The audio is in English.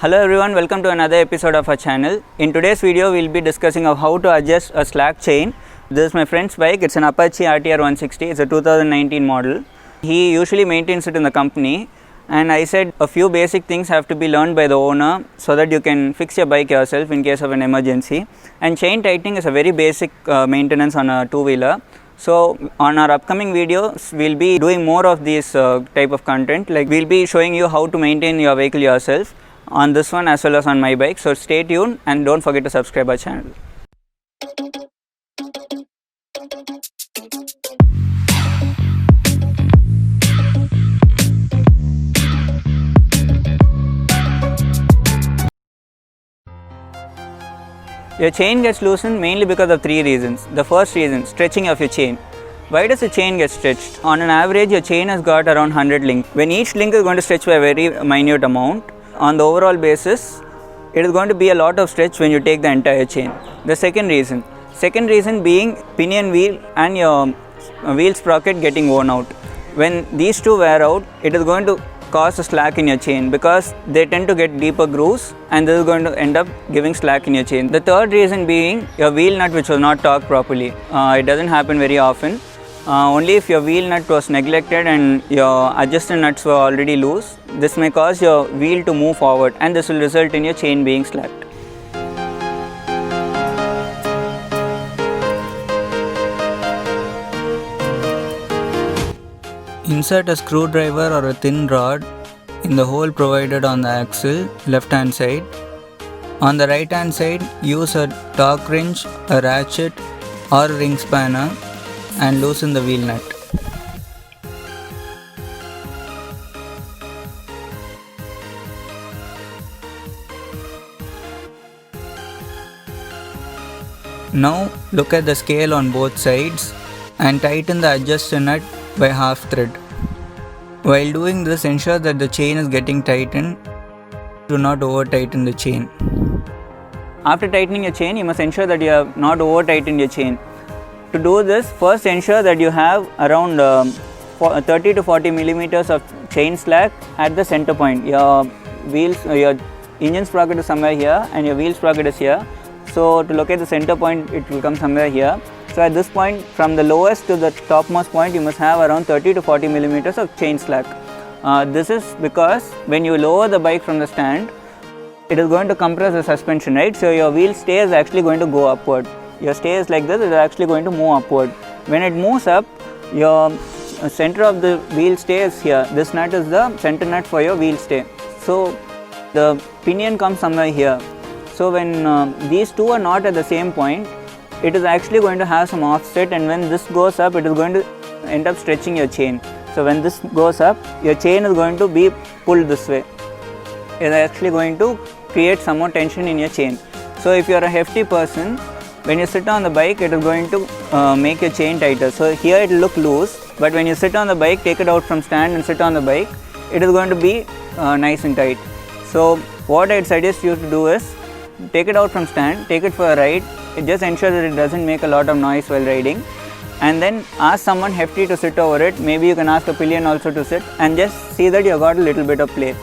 Hello everyone, welcome to another episode of our channel. In today's video, we'll be discussing of how to adjust a slack chain. This is my friend's bike. It's an Apache RTR 160. It's a 2019 model. He usually maintains it in the company, and I said a few basic things have to be learned by the owner so that you can fix your bike yourself in case of an emergency. And chain tightening is a very basic maintenance on a two-wheeler. So on our upcoming videos, we'll be doing more of this type of content. Like we'll be showing you how to maintain your vehicle yourself on this one as well as on my bike. So stay tuned and don't forget to subscribe our channel. Your chain gets loosened mainly because of three reasons. The first reason, stretching of your chain. Why does the chain get stretched? On an average, your chain has got around 100 links. When each link is going to stretch by a very minute amount, on the overall basis, it is going to be a lot of stretch when you take the entire chain. The second reason being pinion wheel and your wheel sprocket getting worn out. When these two wear out, it is going to cause a slack in your chain because they tend to get deeper grooves, and this is going to end up giving slack in your chain. The third reason being your wheel nut which was not torqued properly. It doesn't happen very often. Only if your wheel nut was neglected and your adjusted nuts were already loose, this may cause your wheel to move forward, and this will result in your chain being slacked. Insert a screwdriver or a thin rod in the hole provided on the axle left hand side. On the right hand side, use a torque wrench, a ratchet or a ring spanner and loosen the wheel nut. Now look at the scale on both sides and tighten the adjuster nut by half thread. While doing this, ensure that the chain is getting tightened. Do not over tighten the chain. After tightening your chain, you must ensure that you have not over tightened your chain. To do this, first ensure that you have around 30 to 40 millimeters of chain slack at the center point. Your engine sprocket is somewhere here and your wheel sprocket is here. So to locate the center point, it will come somewhere here. So at this point, from the lowest to the topmost point, you must have around 30 to 40 millimeters of chain slack. This is because when you lower the bike from the stand, it is going to compress the suspension, right? So your wheel stay is actually going to go upward. Your stay is like this, it is actually going to move upward. When it moves up, your center of the wheel stay is here. This nut is the center nut for your wheel stay. So the pinion comes somewhere here. So when these two are not at the same point, it is actually going to have some offset, and when this goes up, it is going to end up stretching your chain. So when this goes up, your chain is going to be pulled this way. It is actually going to create some more tension in your chain. So if you are a hefty person, when you sit on the bike, it is going to make your chain tighter. So here it will look loose, but when you sit on the bike, take it out from stand and sit on the bike, it is going to be nice and tight. So what I would suggest you to do is, take it out from stand, take it for a ride. Just ensure that it doesn't make a lot of noise while riding, and then ask someone hefty to sit over it. Maybe you can ask a pillion also to sit, and just see that you got a little bit of play.